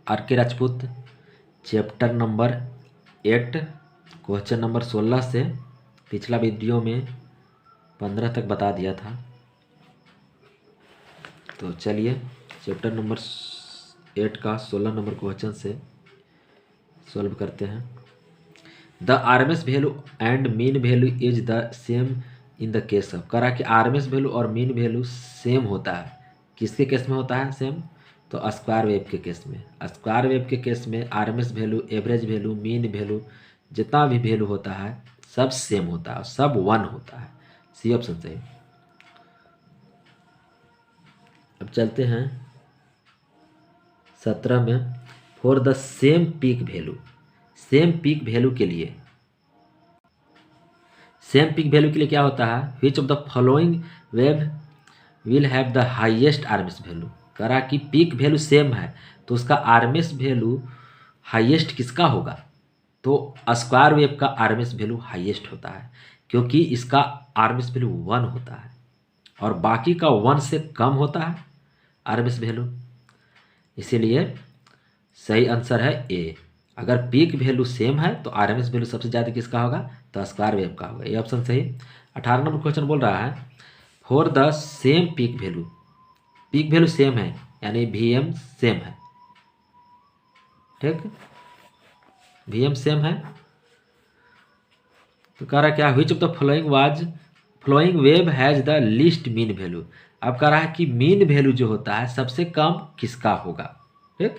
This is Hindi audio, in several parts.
आर के Rajput, chapter number 8, question number 16 से पिछला वीडियो में 15 तक बता दिया था। तो चलिए चैप्टर नंबर 8 का 16 नंबर क्वेश्चन से सॉल्व करते हैं। The RMS value and mean value is the same in the case of, करा कि आरएमएस वैल्यू और मीन वैल्यू सेम होता है। किसके केस में होता है सेम? तो स्क्वायर वेव के केस में। स्क्वायर वेव के केस में RMS value, average value, mean value, जितना भी वैल्यू होता है सब सेम होता है, सब 1 होता है। सी ऑप्शन सही। अब चलते हैं 17 में। For the same peak value, same peak value के लिए, सेम पीक वैल्यू के लिए क्या होता है? Which of the following wave will have the highest RMS value. करा कि पीक वैल्यू सेम है तो उसका आरएमएस वैल्यू हाईएस्ट किसका होगा? तो स्क्वायर वेव का आरएमएस वैल्यू हाईएस्ट होता है, क्योंकि इसका आरएमएस वैल्यू 1 होता है और बाकी का 1 से कम होता है आरएमएस वैल्यू। इसीलिए सही आंसर है ए। अगर पीक वैल्यू सेम है तो आरएमएस वैल्यू सबसे ज़्यादा किसका होगा? तो स्क्वायर वेव का होगा। ये ऑप्शन सही। 18 नंबर क्वेश्चन बोल रहा है for the same peak value, peak value same है यानी वीएम सेम है, ठीक, वीएम सेम है। तो कह रहा क्या? Which of the flowing wave has the least mean value. अब कह रहा है कि मीन वैल्यू जो होता है सबसे कम किसका होगा, ठीक।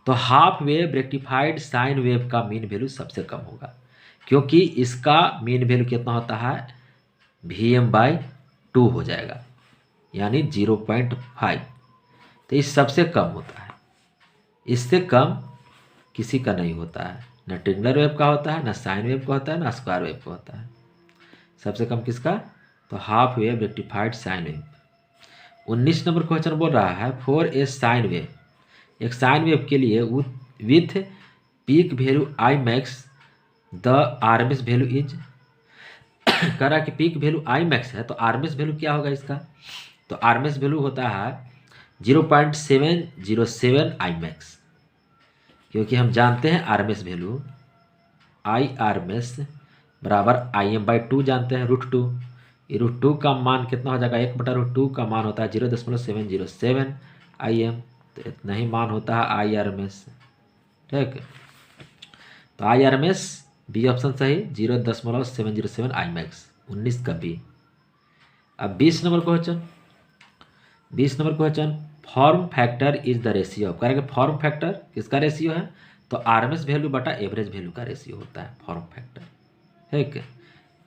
तो half wave rectified sine wave का मीन वैल्यू सबसे कम होगा, क्योंकि इसका मीन वैल्यू कितना होता है? Vm/2 हो जाएगा यानी 0.5। तो इस सबसे कम होता है, इससे कम किसी का नहीं होता है। न ट्रिंगुलर वेव का होता है, न साइन वेव का होता है, न स्क्वायर वेव का होता है। सबसे कम किसका? तो half wave rectified sine wave. 19 number question बोल रहा है फॉर ए साइन वेव, एक साइन वेव के लिए with peak value I max the RMS value is. कह रहा कि पीक वैल्यू आई मैक्स है तो आरएमएस वैल्यू क्या होगा इसका? तो आरएमएस वैल्यू होता है 0.707 आई मैक्स, क्योंकि हम जानते हैं आरएमएस वैल्यू आई आरएमएस बराबर Im/2 जानते हैं, √2। ये √2 का मान कितना हो जाएगा? 1/√2 का मान होता है 0.707 Im, तो इतना ही मान होता है आई आरएमएस, ठीक। तो आई आरएमएस बी ऑप्शन सही, 0.707 आई मैक्स, 19 का बी। अब 20 number question form factor is the ratio. करेंगे फॉर्म फैक्टर किसका रेशियो है? तो आरएमएस वैल्यू बटा एवरेज वैल्यू का रेशियो होता है फॉर्म फैक्टर, ठीक।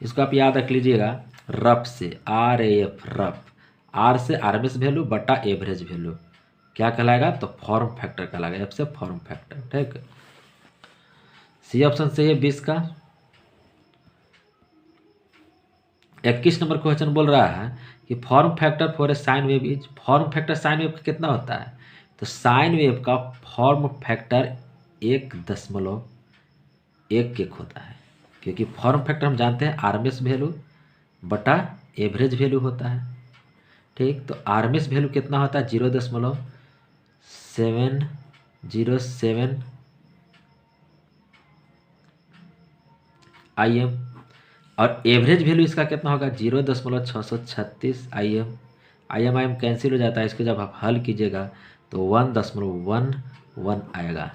इसको आप याद रख लीजिएगा रफ से, RAF रफ, आर से आरएमएस वैल्यू बटा एवरेज वैल्यू क्या कहलाएगा? तो फॉर्म फैक्टर कहलाएगा। एफ से फॉर्म फैक्टर, ठीक। सी ऑप्शन सही है 20 का। 21 नंबर क्वेश्चन बोल रहा है कि form factor for a sine wave is. Form factor sine wave का कितना होता है? तो साइन वेव का फॉर्म फैक्टर 1.11 होता है, क्योंकि फॉर्म फैक्टर हम जानते हैं आरएमएस वैल्यू बटा एवरेज वैल्यू होता है, ठीक। तो आरएमएस वैल्यू कितना होता है? 0.707 Im और एवरेज वैल्यू इसका कितना होगा? 0.636 Im। Im कैंसिल हो जाता है, इसको जब आप हल कीजिएगा तो 1.11 आएगा।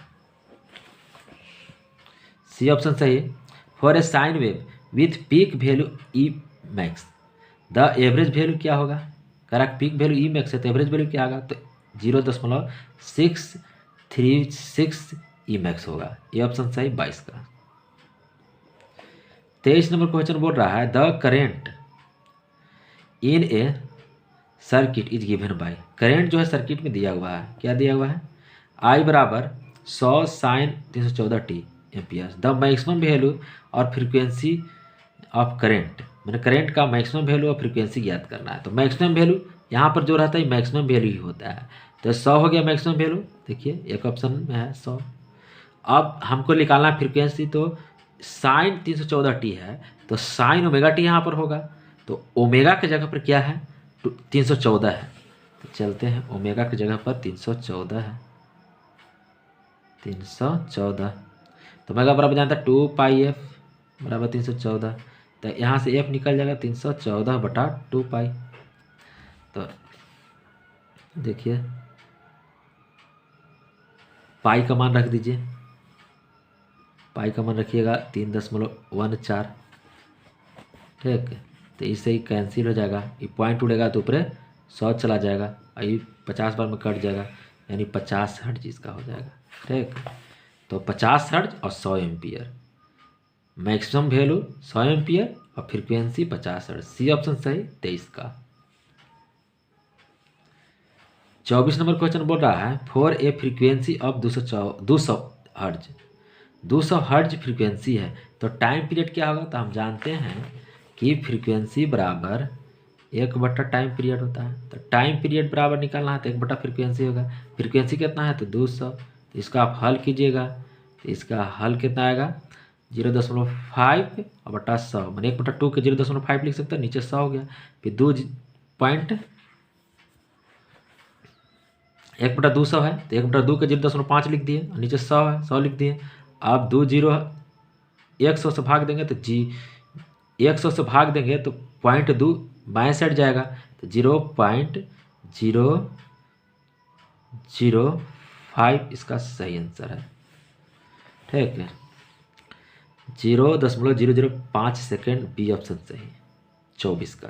सी ऑप्शन सही। For a sine wave with peak value E max the average value क्या होगा? Correct, peak value E max है तो एवरेज वैल्यू क्या होगा? तो 0.636 ई मैक्स होगा। ये ऑप्शन सही 22 का। 23 नंबर क्वेश्चन बोल रहा है the current in A circuit is given by. Current जो है सर्किट में दिया हुआ है, क्या दिया हुआ है? I बराबर 100 sine 314t ampere. The maximum value और फ्रीक्वेंसी ऑफ करेंट, मैंने करेंट का मैक्सिमम वैल्यू और फ्रीक्वेंसी ज्ञात करना है। तो मैक्सिमम वैल्यू यहाँ पर जो रहता है मैक्सिमम वैल्यू ही होता है। तो 100 हो गया मैक्सिमम वैल्यू, देखिए एक ऑप्शन में है 100। अब हमको निकालना है फ्रीक्वेंसी, तो साइन 314t है तो साइन ω t यहाँ पर होगा, तो ओमेगा की जगह पर क्या है? 314 है। तो चलते हैं ओमेगा की जगह पर 314 है। 314। तो मैं बराबर जानता 2πf बराबर 314। तो यहाँ से f निकल जाएगा 314/2π। तो देखिए पाई का मान रख दीजिए, पाई का मान रखिएगा 3.14। ठीक है, तो इससे ही कैंसिल हो जाएगा, ये पॉइंट उड़ेगा तो ऊपर 100 चला जाएगा और ये 50 बार में कट जाएगा, यानी 50 हर्ट्ज इसका हो जाएगा। ठीक, तो 50 हर्ट्ज और 100 एम्पियर, मैक्सिमम वैल्यू 100 एम्पियर और फ्रीक्वेंसी 50 हर्ट्ज। सी ऑप्शन सही 23 का। 24 नंबर क्वेश्चन बोल रहा है for a frequency of 200 hertz, 200 hertz frequency है, तो टाइम पीरियड क्या होगा? तो हम जानते हैं कि फ्रीक्वेंसी बराबर 1/टाइम पीरियड होता है। तो टाइम पीरियड बराबर निकालना है तो 1/फ्रीक्वेंसी होगा। फ्रीक्वेंसी कितना है? तो 200। तो इसका आप हल कीजिएगा, तो इसका हल कितना आएगा? 0.5/100 मैंने 1/2 के 0.5 लिख सकते हैं, नीचे 100 हो गया। फिर 1/200 है तो 1/2 के 0.5 लिख दिए, नीचे 100 है 100 लिख दिए। आप 2 0 100 से भाग देंगे तो 100 से भाग देंगे तो 0.2 बाएं साइड जाएगा, तो 0.005 इसका सही आंसर है। ठीक है, 0.005 सेकेंड बी ऑप्शन सही 24 का।